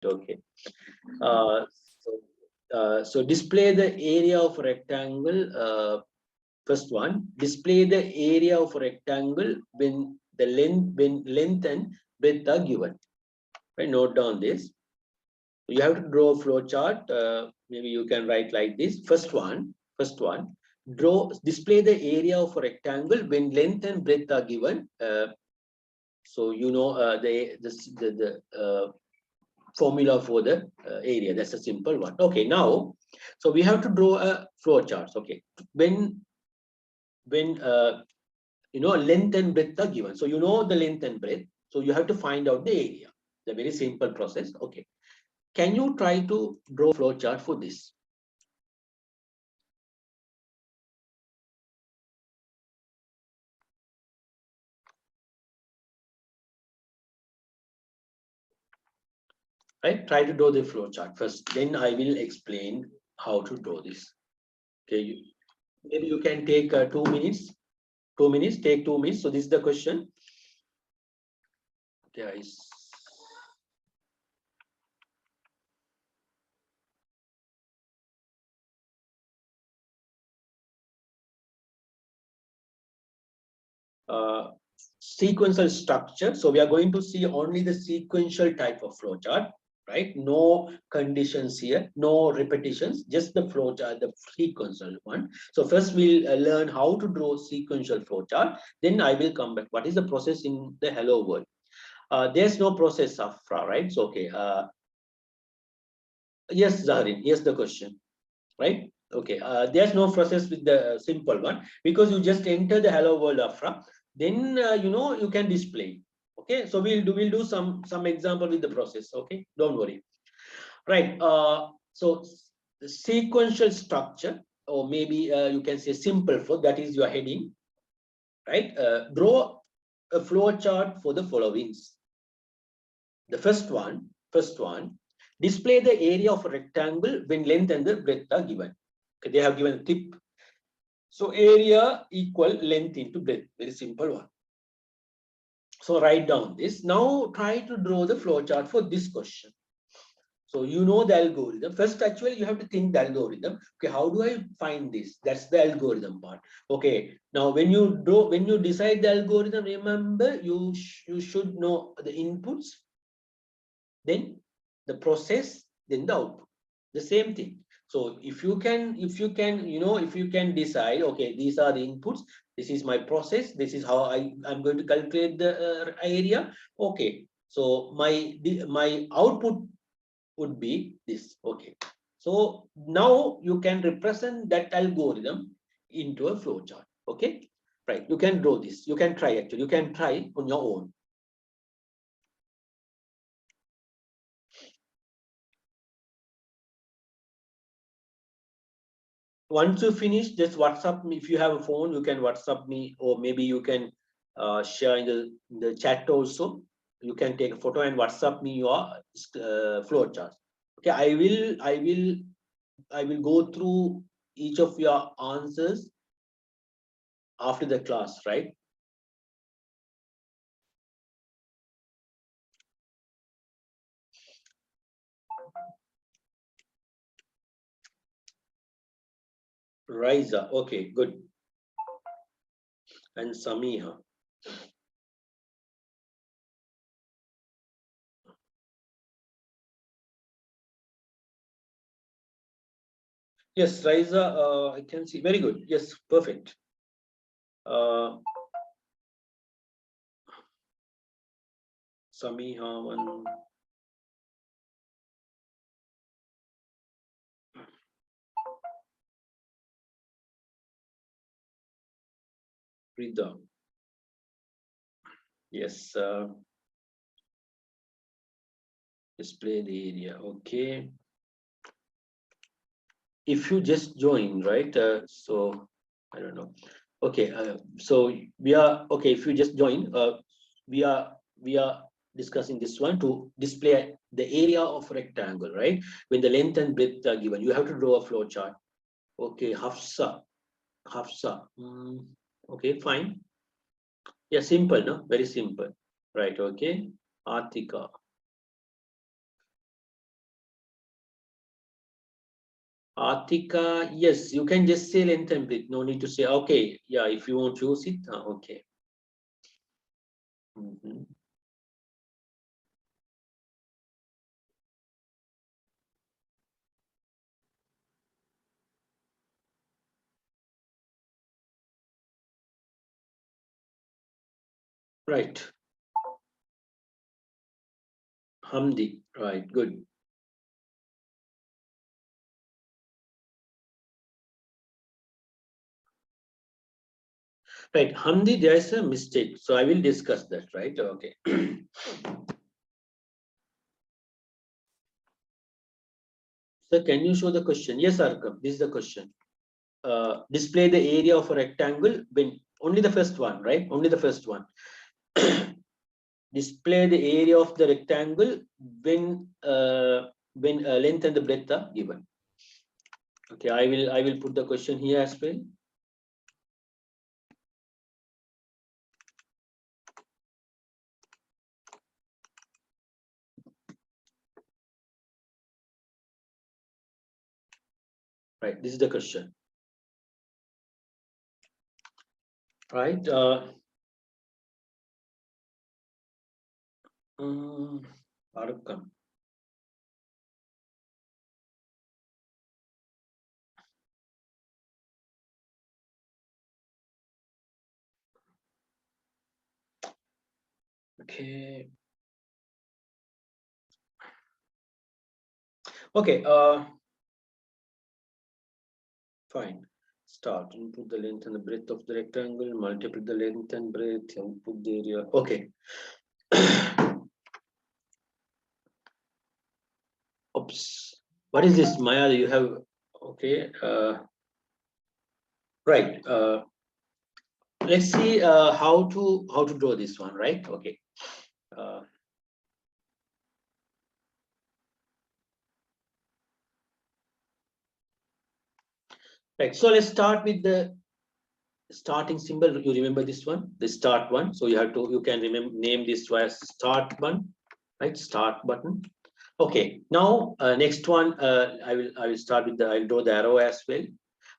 Okay. So display the area of a rectangle. First one, display the area of a rectangle when length and breadth are given. Right, note down this. You have to draw a flow chart. Maybe you can write like this. First one, display the area of a rectangle when length and breadth are given. So you know the formula for the area. That's a simple one. Okay, now, so we have to draw a flow chart. Okay, when length and breadth are given, so you know the length and breadth, so you have to find out the area. The very simple process. Okay, can you try to draw a flow chart for this? Right, try to draw the flow chart first, then I will explain how to draw this. Okay, maybe you can take 2 minutes. 2 minutes, take 2 minutes. So this is the question. Okay, sequential structure. So we are going to see only the sequential type of flow chart, right? No conditions here, no repetitions, just the flow chart, the sequential one. So first we'll learn how to draw sequential flow chart. Then I will come back. What is the process in the hello world? There's no process, Afra, right? So okay. Yes, Zahrin. Yes, the question, right? Okay. There's no process with the simple one because you just enter the hello world, Afra. Then you can display. Okay, so we'll do some example with the process. Okay, don't worry. Right. So the sequential structure, or maybe you can say simple flow, that is your heading, right? Draw a flow chart for the followings. The first one, display the area of a rectangle when length and the breadth are given. Okay, they have given a tip. So area equal length into breadth. Very simple one. So write down this. Now try to draw the flow chart for this question. So you know the algorithm. First, actually, you have to think the algorithm. Okay, how do I find this? That's the algorithm part. Okay, now when you decide the algorithm, remember you should know the inputs, then the process, then the output. The same thing. So if you can decide, okay, these are the inputs, this is my process, this is how I'm going to calculate the area. Okay, so my output would be this. Okay, so now you can represent that algorithm into a flow chart. Okay, right, you can draw this, you can try, actually you can try on your own. Once you finish, just WhatsApp me. If you have a phone, you can WhatsApp me, or maybe you can share in the chat also. You can take a photo and WhatsApp me your flow chart. Okay, I will go through each of your answers after the class, right? Riza, okay, good. And Samiha. Yes, Riza, I can see. Very good. Yes, perfect. Samiha, one. Rida. Yes, display the area. Okay. If you just join, right? So I don't know. Okay, so we are okay. If you just join, we are discussing this one to display the area of rectangle, right? When the length and breadth are given, you have to draw a flow chart. Okay, Hafsa. Okay, fine. Yeah, simple, no? Very simple. Right, okay. Artika. Artika, yes, you can just say length and breadth. No need to say, okay, yeah, if you want to use it, okay. Mhm. Right, Hamdi, right, good. Right, Hamdi, there is a mistake. So I will discuss that, right? Okay. So can you show the question? Yes, Arkam, this is the question. Display the area of a rectangle when only the first one, right? Only the first one. Display the area of the rectangle when length and the breadth are given. Okay, I will put the question here as well. Right, this is the question. Right. Arkam. Okay. Okay. Fine. Start. Input the length and the breadth of the rectangle. Multiply the length and breadth. Output the area. Okay. Oops. What is this, Maya? You have okay. Right. Let's see how to draw this one. Right. Okay. Uh, right. So let's start with the starting symbol. You remember this one, the start one. So you can remember name this as start one, right? Start button. Okay, now next one, I will start with the, I'll draw the arrow as well.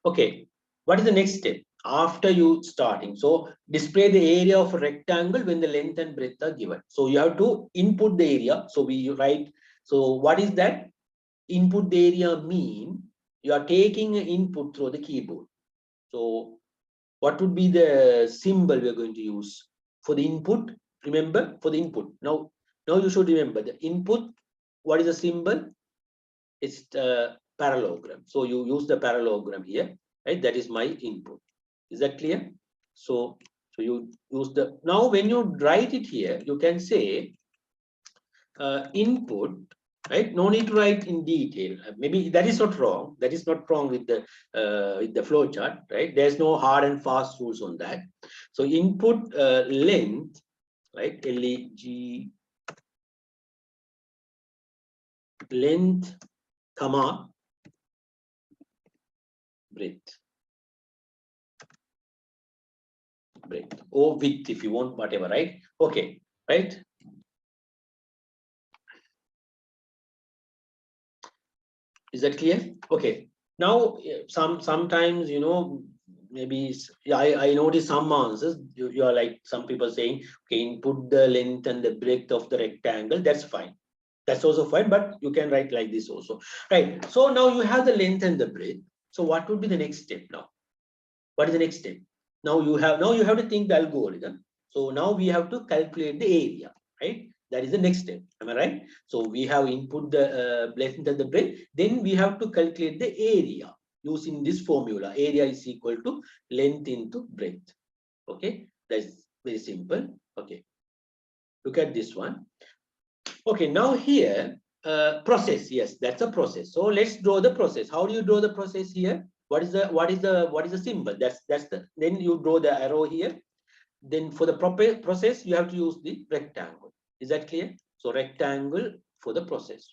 Okay, what is the next step after you starting? So display the area of a rectangle when the length and breadth are given. So you have to input the area. So we write, so what is that? Input the area mean you are taking an input through the keyboard. So what would be the symbol we are going to use for the input? Remember, for the input. Now you should remember the input. What is the symbol? It's the parallelogram. So you use the parallelogram here, right? That is my input. Is that clear? So you use the, now when you write it here, you can say input, right? No need to write in detail. Maybe that is not wrong. That is not wrong with the flow chart, right? There's no hard and fast rules on that. So input length, right? LEG length, comma breadth, or width if you want, whatever, right? Okay, right? Is that clear? Okay. Now, sometimes maybe I notice some answers. You are like some people saying, okay, input the length and the breadth of the rectangle. That's fine. That's also fine, but you can write like this also, right? So now you have the length and the breadth. So what would be the next step now? What is the next step? Now you have to think the algorithm. So now we have to calculate the area, right? That is the next step. Am I right? So we have input the length and the breadth. Then we have to calculate the area using this formula. Area is equal to length into breadth. Okay, that's very simple. Okay, look at this one. Okay, now here process. Yes, that's a process. So let's draw the process. How do you draw the process here? What is the symbol? That's the, then you draw the arrow here. Then for the proper process, you have to use the rectangle. Is that clear? So rectangle for the process,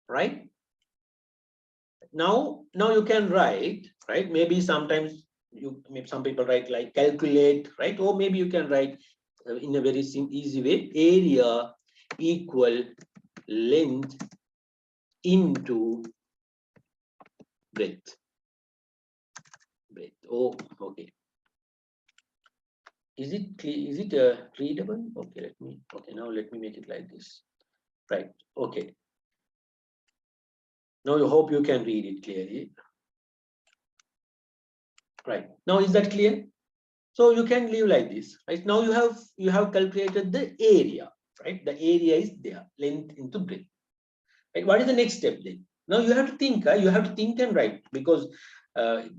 right? Now you can write, right? Maybe sometimes maybe some people write like calculate, right? Or maybe you can write in a very easy way, area equal length into breadth. Oh, okay. Is it clear? Is it readable? Okay, now let me make it like this. Right. Okay. Now I hope you can read it clearly. Right. Now is that clear? So you can leave like this. Right. Now you have calculated the area. Right. The area is there, length into breadth. Right. What is the next step then? Now you have to think. You have to think and write, because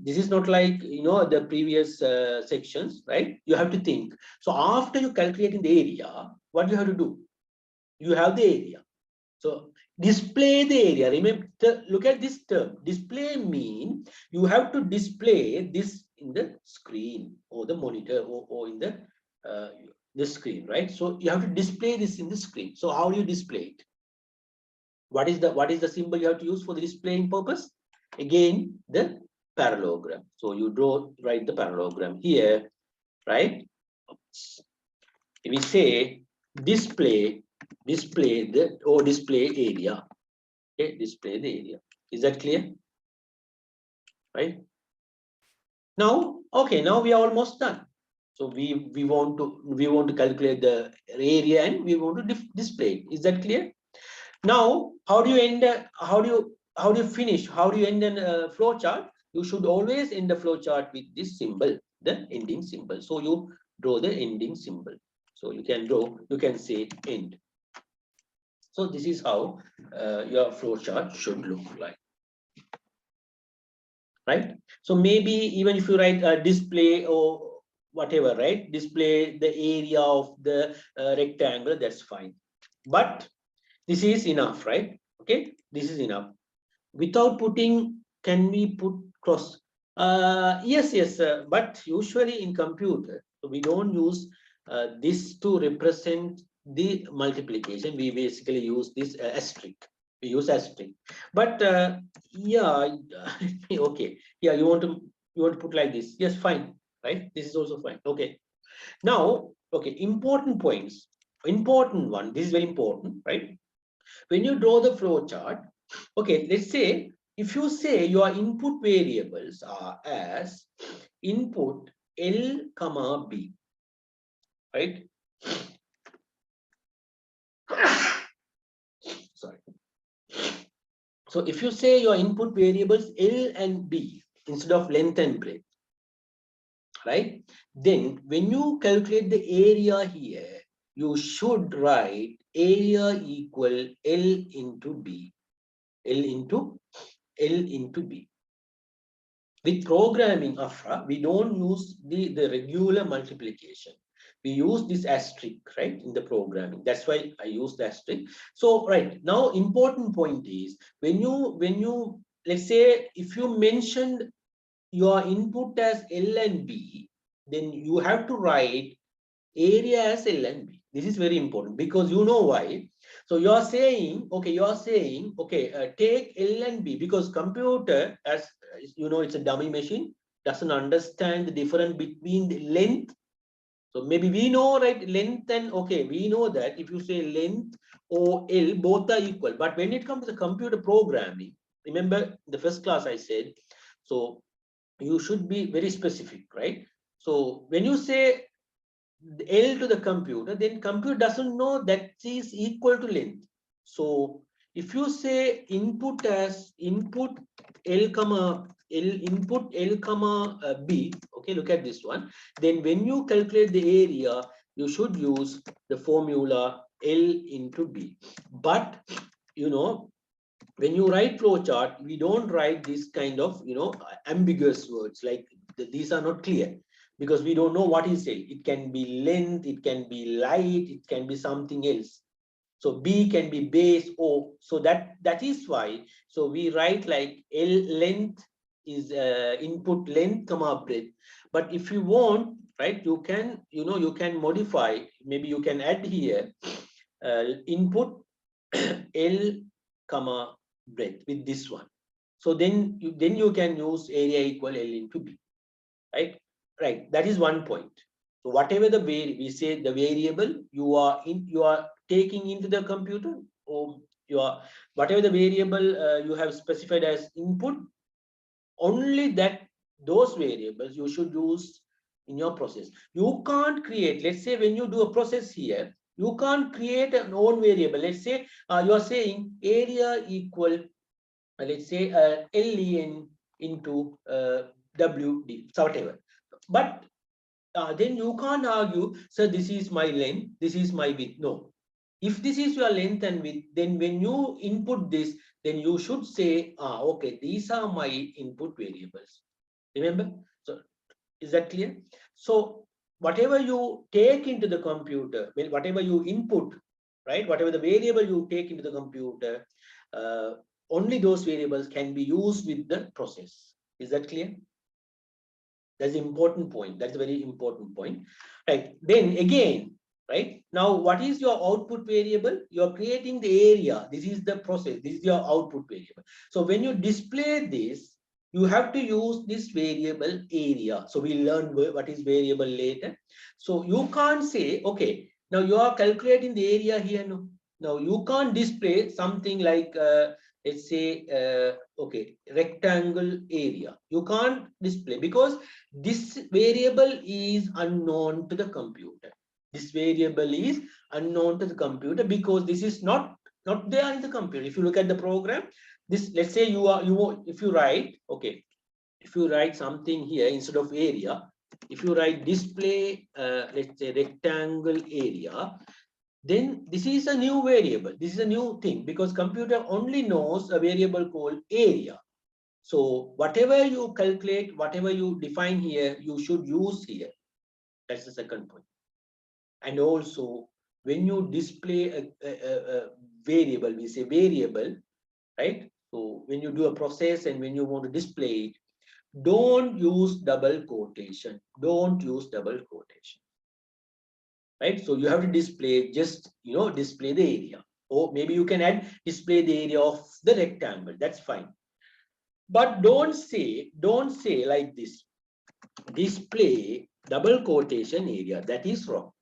this is not like the previous sections, right? You have to think. So after you calculating the area, what you have to do? You have the area. So display the area. Remember, look at this term. Display mean you have to display this in the screen or the monitor or in the screen, right? So you have to display this in the screen. So how do you display it? What is the symbol you have to use for the displaying purpose? Again, the parallelogram. So you write the parallelogram here, right? If we say display display area. Okay, display the area. Is that clear? Right? Now, okay, now we are almost done. So we want to calculate the area and we want to display it. Is that clear? Now, how do you end? How do you finish? How do you end a flow chart? You should always end the flow chart with this symbol, the ending symbol. So you draw the ending symbol. So you can say end. So this is how your flow chart should look like, right? So maybe even if you write a display or whatever, right? Display the area of the rectangle, that's fine. But this is enough, right? Okay, this is enough. Without putting, can we put cross? Yes, but usually in computer, so we don't use this to represent the multiplication. We basically use this asterisk. We use asterisk. But yeah, okay. Yeah, you want to put like this? Yes, fine. Right. This is also fine. Okay. Now, okay. Important points. Important one. This is very important, right? When you draw the flow chart, okay, let's say if you say your input variables are as input L comma B, right? Sorry. So if you say your input variables L and B instead of length and breadth, right? Then when you calculate the area here, you should write area equal L into B. L into B. With programming, Afra, we don't use the regular multiplication. We use this asterisk, right, in the programming. That's why I use the asterisk. So, right, now important point is when you let's say if you mentioned your input as L and B, then you have to write area as L and B. This is very important because you know why. So you're saying, okay, take L and B because computer, as you know, it's a dummy machine, doesn't understand the difference between the length. So maybe we know, right, length and, okay, we know that if you say length or L, both are equal. But when it comes to the computer programming, remember the first class I said, so you should be very specific, right? So when you say L to the computer, then computer doesn't know that is equal to length. So if you say input as input L comma L input L comma B, okay, look at this one. Then when you calculate the area, you should use the formula L into B. But you know, when you write flowchart, we don't write this kind of ambiguous words like these are not clear because we don't know what is L. It can be length, it can be light, it can be something else. So B can be base O. So that is why. So we write like L length is input length comma breadth. But if you want, right, you can modify. Maybe you can add here input L comma breadth with this one. So then you can use area equal L into B, right? Right. That is one point. So whatever we say the variable you are taking into the computer, or whatever the variable you have specified as input, Only that those variables you should use in your process. You can't create, let's say when you do a process here, you can't create an own variable. Let's say you are saying area equal, let's say LEN into WD, so whatever. But then you can't argue, so this is my length, this is my width. No. If this is your length and width, then when you input this, then you should say, okay, these are my input variables. Remember? So is that clear? So whatever you take into the computer, well, whatever you input, right? Whatever the variable you take into the computer, uh, only those variables can be used with the process. Is that clear? That's an important point. That's a very important point. Right. Then again, right now, what is your output variable? You're creating the area. This is the process. This is your output variable. So when you display this, you have to use this variable area. So we'll learn what is variable later. So you can't say, okay, now you are calculating the area here. No, now you can't display something like let's say okay, rectangle area. You can't display because this variable is unknown to the computer. This variable is unknown to the computer because this is not there in the computer. If you look at the program, this, let's say if you write, okay, if you write something here instead of area, if you write display let's say rectangle area, then this is a new variable. This is a new thing because computer only knows a variable called area. So whatever you calculate, whatever you define here, you should use here. That's the second point. And also, when you display a variable, we say variable, right? So when you do a process and when you want to display it, don't use double quotation. Don't use double quotation, right? So you have to display just, display the area. Or maybe you can add display the area of the rectangle. That's fine. But don't say like this, display double quotation area. That is wrong.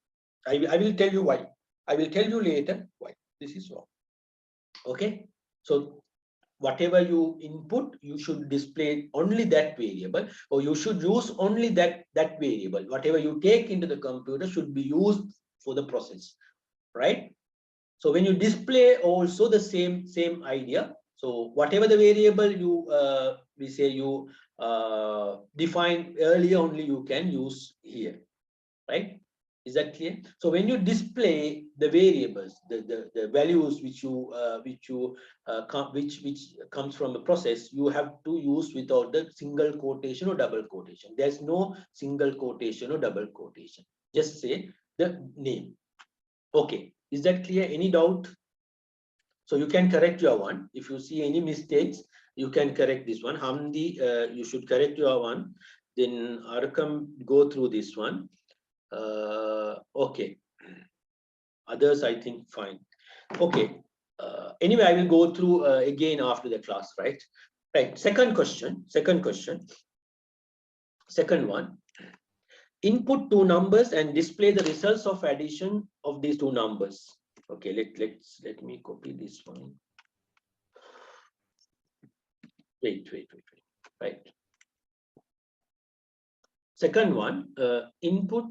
I will tell you why. I will tell you later why this is wrong. Okay. So whatever you input, you should display only that variable, or you should use only that variable. Whatever you take into the computer should be used for the process, right? So when you display, also the same idea. So whatever the variable you we say you define earlier, only you can use here, right? Is that clear? So when you display the variables, the values which you which comes from the process, you have to use without the single quotation or double quotation. There's no single quotation or double quotation. Just say the name. Okay, is that clear? Any doubt? So you can correct your one. If you see any mistakes, you can correct this one. Hamdi, you should correct your one. Then Arkam, go through this one. Okay. Others, I think, fine. Okay. Anyway, I will go through again after the class, right? Right. Second question. Second one. Input two numbers and display the results of addition of these two numbers. Okay, let me copy this one. Wait. Right. Second one, input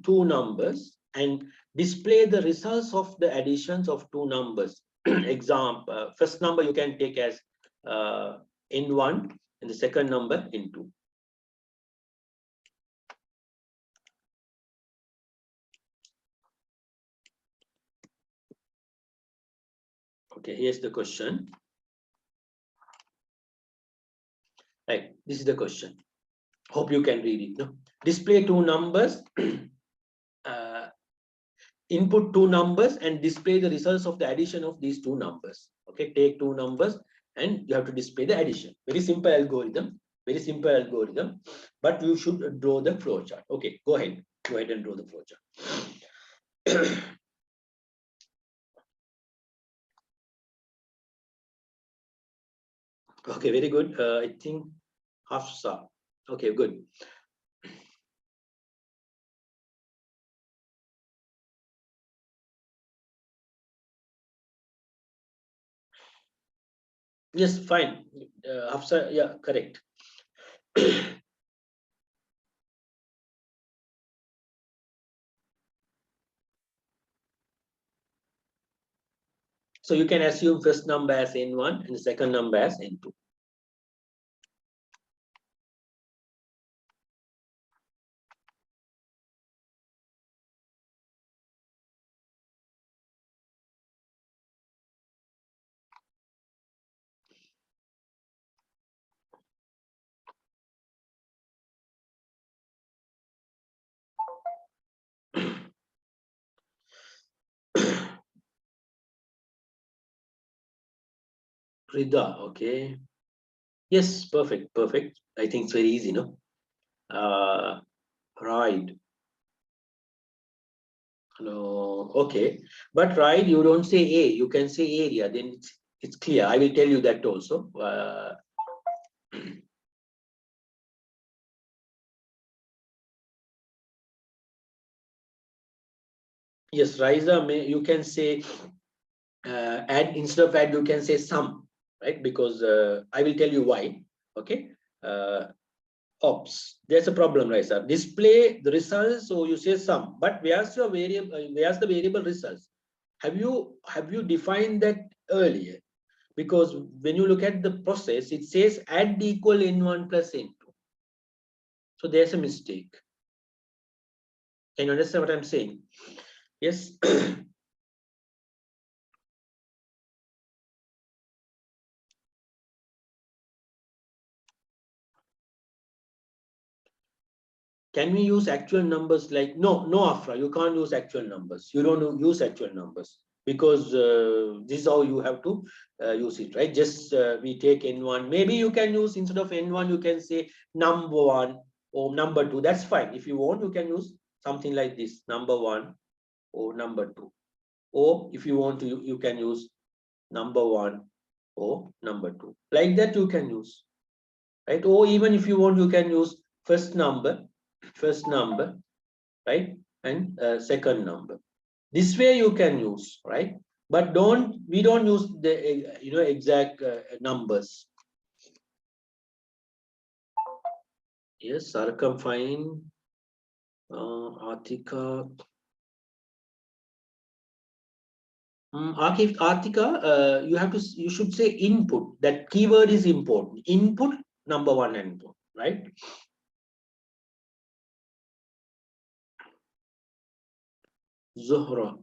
two numbers and display the results of the additions of two numbers. Example, first number you can take as N1 and the second number N2. Okay, here's the question. Right, this is the question. Hope you can read it. No? Display two numbers, input two numbers and display the results of the addition of these two numbers. Okay, take two numbers and you have to display the addition. Very simple algorithm. But you should draw the flow chart. Okay, go ahead and draw the flow chart. Okay, very good. I think Hafsa. Okay, good. Yes, fine. Hafsa, yeah, correct. So you can assume first number as n1 and the second number as n2. Rida, okay. Yes, perfect, perfect. I think it's very easy, no? Right. No, okay. But right, you don't say A, you can say area, then it's clear. I will tell you that also. Yes, Raisa, you can say add, instead of add, you can say sum, right? Because I will tell you why. Okay. Uh, Ops. There's a problem, Raisa. Display the results, so you say sum. But where's your variable? Where's the variable results? Have you defined that earlier? Because when you look at the process, it says add equal n1 plus n2. So there's a mistake. Can you understand what I'm saying? Yes. Can we use actual numbers? Like no, Afra, you can't use actual numbers. You don't use actual numbers because this is how you have to use it, right? Just we take n1. Maybe you can use, instead of n1, you can say number one or number two. That's fine. If you want, you can use something like this, number one or number two. Or if you want to, you can use number one or number two. Like that you can use, right? Or even if you want, you can use first number, right? And second number. This way you can use, right? But we don't use the exact numbers. Yes, Sarkam fine. Artika. Artika, you should say input. That keyword is important. Input number one and two, right? Zohra.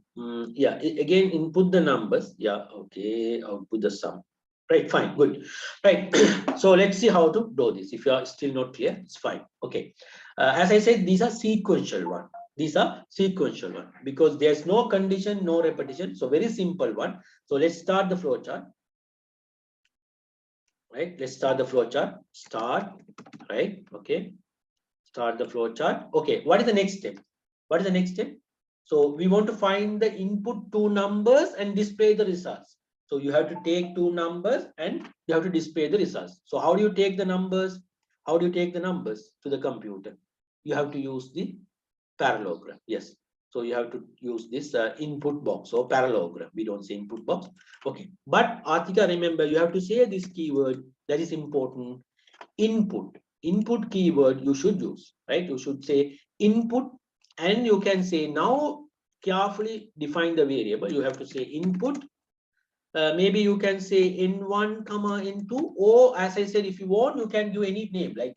Yeah, again, input the numbers. Yeah, okay, output the sum. Right, fine, good. Right, so let's see how to do this. If you are still not clear, it's fine. Okay, as I said, these are sequential one. These are sequential one because there's no condition, no repetition. So very simple one. So let's start the flowchart. Right, let's start the flowchart. Start, right? Okay, start the flowchart. Okay, what is the next step? What is the next step? So we want to find the input two numbers and display the results. So you have to take two numbers and you have to display the results. So how do you take the numbers? How do you take the numbers to the computer? You have to use the parallelogram. Yes. So you have to use this input box or parallelogram. We don't say input box. Okay. But Artika, remember, you have to say this keyword that is important. Input keyword you should use, right? You should say input, and you can say now carefully define the variable. You have to say input. Maybe you can say n1 comma n2, or as I said, if you want, you can do any name, like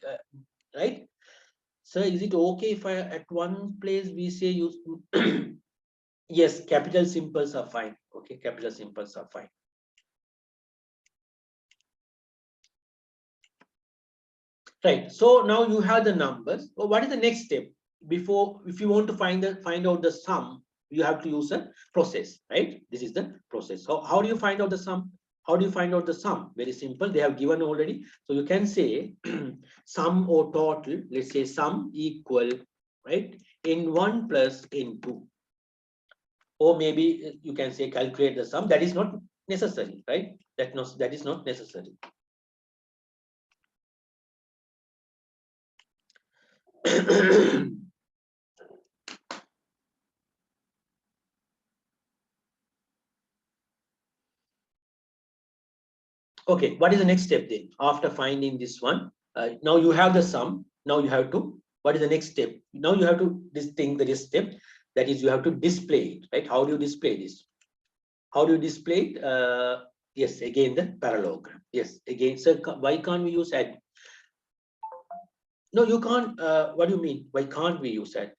right. So is it okay if I at one place we say use yes, capital symbols are fine. Okay, capital symbols are fine. Right. So now you have the numbers. Well, what is the next step? Before, if you want to find out the sum, you have to use a process, right? This is the process. So how do you find out the sum? How do you find out the sum? Very simple. They have given already. So you can say sum or total. Let's say sum equal, right? N1 plus N2. Or maybe you can say calculate the sum. That is not necessary, right? That is not necessary. Okay, what is the next step then? After finding this one, Now you have the sum. Now you have to, what is the next step? Now you have to distinct this step, that is you have to display it, right? How do you display this? How do you display it? Yes, again the parallelogram. Yes, again, sir, why can't we use add? No, you can't. What do you mean? Why can't we use that?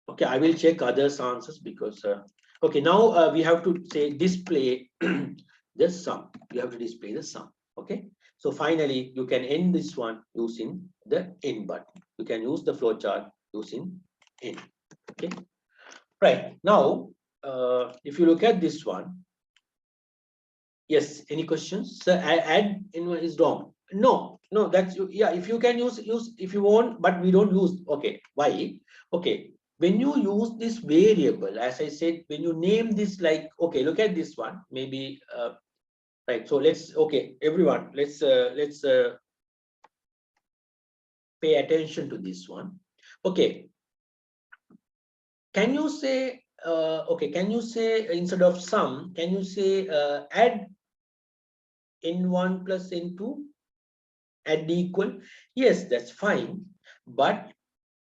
Okay, I will check others answers because okay, now we have to say display the sum. You have to display the sum. Okay, so finally you can end this one using the end button. You can use the flowchart using end. Okay, right now if you look at this one, yes, any questions? So add in one is wrong. No, no, that's yeah. If you can use if you want, but we don't use. Okay, why? Okay, when you use this variable, as I said, when you name this like, okay, look at this one. Maybe right. So let's okay, everyone. Let's pay attention to this one. Okay, can you say okay? Can you say instead of sum? Can you say add n1 plus n2? Add equal, yes, that's fine, but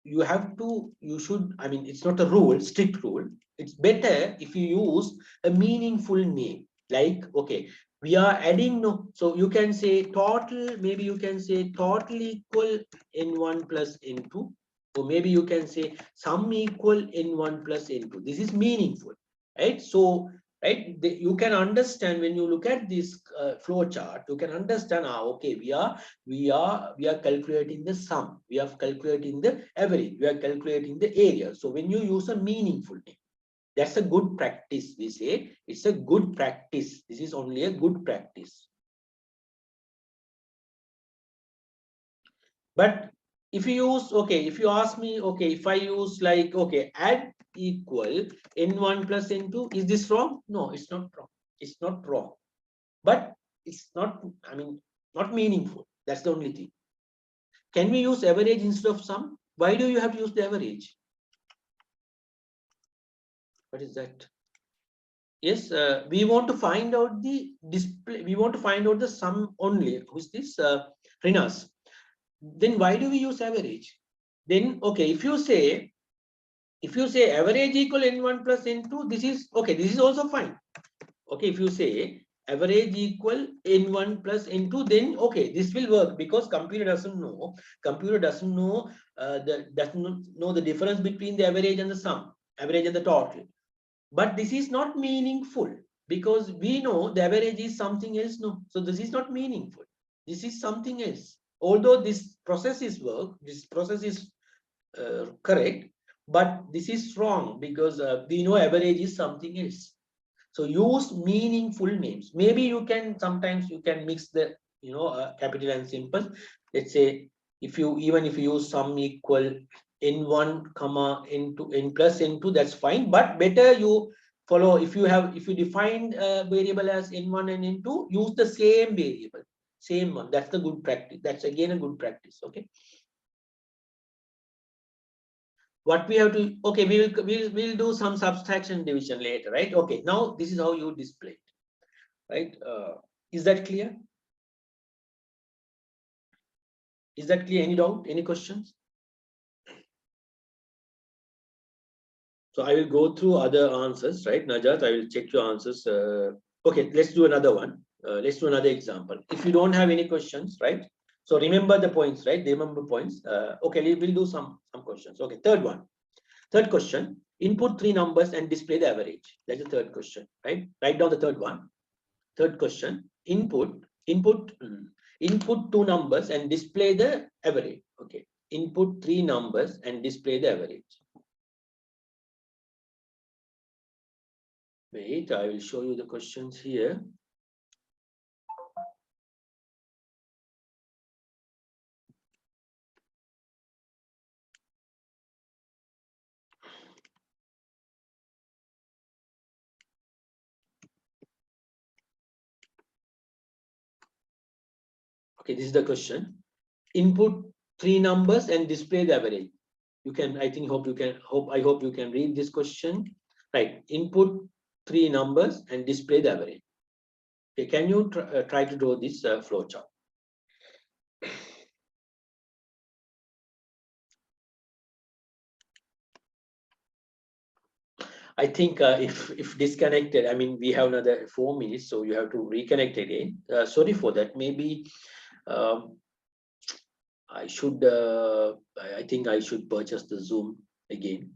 you have to, you should, I mean, it's not a rule, strict rule. It's better if you use a meaningful name, like, okay, we are adding, no, so you can say total, maybe you can say total equal n1 plus n2, or maybe you can say sum equal n1 plus n2. This is meaningful, right? So right, you can understand when you look at this flow chart, you can understand, okay, we are calculating the sum, we are calculating the average, we are calculating the area. So when you use a meaningful name, that's a good practice. We say it's a good practice. This is only a good practice. But if you use, okay, if you ask me, okay, if I use like, okay, add equal n1 plus n2, is this wrong? No, it's not wrong. It's not wrong. But it's not, I mean, not meaningful. That's the only thing. Can we use average instead of sum? Why do you have to use the average? What is that? Yes, we want to find out the display. We want to find out the sum only. Who's this? Rinas. Then why do we use average? Then, okay, if you say average equal n1 plus n2, this is okay. This is also fine. Okay, if you say average equal n1 plus n2, then okay, this will work because computer doesn't know. Computer doesn't know doesn't know the difference between the average and the sum, average and the total. But this is not meaningful because we know the average is something else. No, so this is not meaningful. This is something else. Although this process is work, this process is correct, but this is wrong because we know average is something else. So use meaningful names. Maybe you can sometimes you can mix the capital and simple. Let's say if you even if you use sum equal n1 comma n2 n plus n2, that's fine. But better you follow, if you define a variable as n1 and n2, use the same variable, same one. That's the good practice. That's again a good practice. Okay. What we have to, okay, we'll do some subtraction division later, right? Okay, now this is how you display it, right? Is that clear? Is that clear? Any doubt? Any questions? So I will go through other answers, right? Najat, I will check your answers. Okay, let's do another one. Let's do another example. If you don't have any questions, right? So remember the points, right? Remember points. Okay, we'll do some questions. Okay, third one. Third question. Input three numbers and display the average. That's the third question, right? Write down the third one. Third question. Input two numbers and display the average. Okay. Input three numbers and display the average. Wait, I will show you the questions here. Okay, this is the question. Input three numbers and display the average. You can, I think, I hope you can read this question. Right. Input three numbers and display the average. Okay, can you try to draw this flow chart? I think if disconnected, I mean, we have another 4 minutes, so you have to reconnect again. Sorry for that. Maybe I should, I think I should purchase the Zoom again.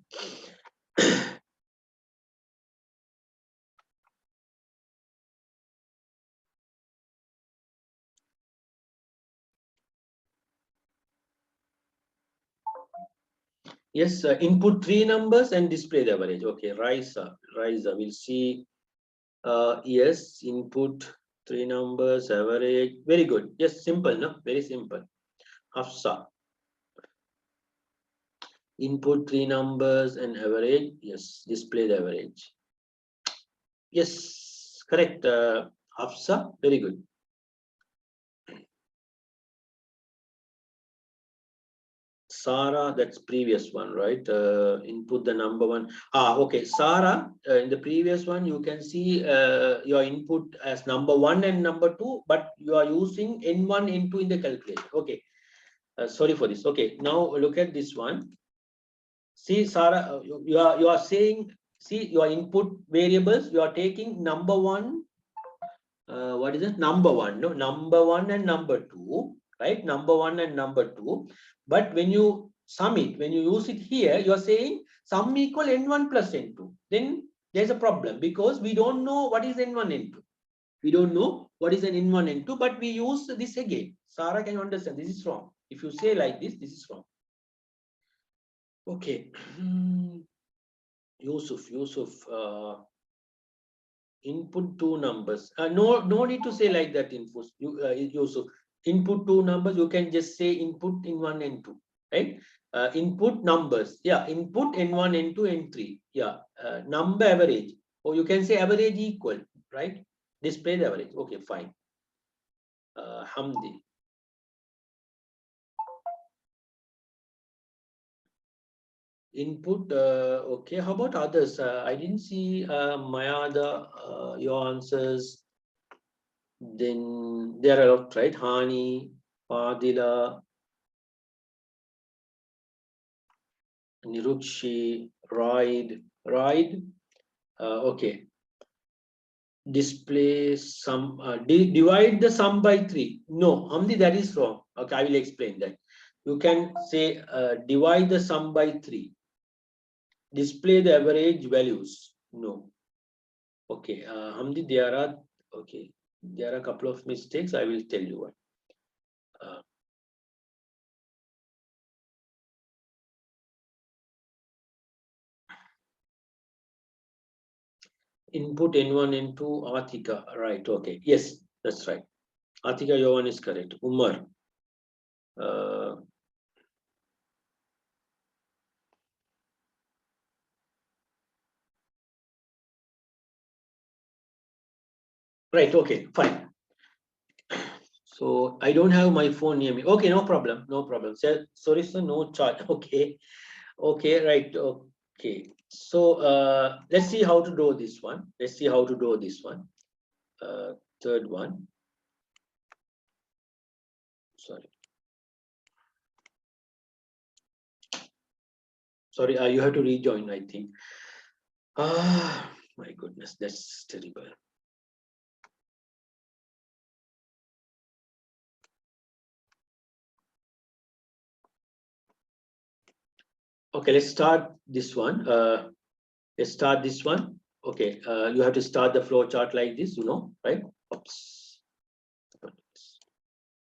Yes, input three numbers and display the average. Okay, Raisa, we'll see. Yes, input three numbers, average. Very good. Yes, simple, no? Very simple. Hafsa. Input three numbers and average. Yes, display the average. Yes, correct. Hafsa, very good. Sarah, that's previous one, right? Input the number one. Okay. Sarah, in the previous one, you can see your input as number one and number two, but you are using N1, N2 in the calculation. Okay. Sorry for this. Okay. Now look at this one. See, Sarah, you are saying, see your input variables, you are taking number one. What is it? Number one, no, number one and number two, right? Number one and number two. But when you sum it, when you use it here, you are saying sum equal N1 plus N2. Then there's a problem because we don't know what is N1, N2. We don't know what is an N1, N2, but we use this again. Sarah, can you understand? This is wrong. If you say like this is wrong. Okay. Yusuf, input two numbers. No need to say like that. Yusuf, input two numbers. You can just say input N1, N2, right? Input numbers. Yeah, input N1, N2, N3. Yeah, number average. Or you can say average equal, right? Display the average. Okay, fine. Hamdi. Input. Okay, how about others? I didn't see Mayada, your answers. Then there are a lot, right? Hani, Fadila, Nirukshi, Ride. Okay. Display sum, divide the sum by 3. No, Hamdi, that is wrong. Okay, I will explain that. You can say divide the sum by 3. Display the average values. No. Okay, Hamdi, there are, okay, there are a couple of mistakes. I will tell you what. Input N1, N2, Atika. Right, okay. Yes, that's right. Atika, your one is correct. Umar. Right, okay, fine. So I don't have my phone near me. Okay, no problem, no problem. Sorry, sir, no charge. Okay, okay, right, okay. So let's see how to draw this one. Let's see how to draw this one. Third one. Sorry. Sorry, you have to rejoin, I think. My goodness, that's terrible. Okay, let's start this one. Let's start this one. Okay, you have to start the flow chart like this, right? Oops.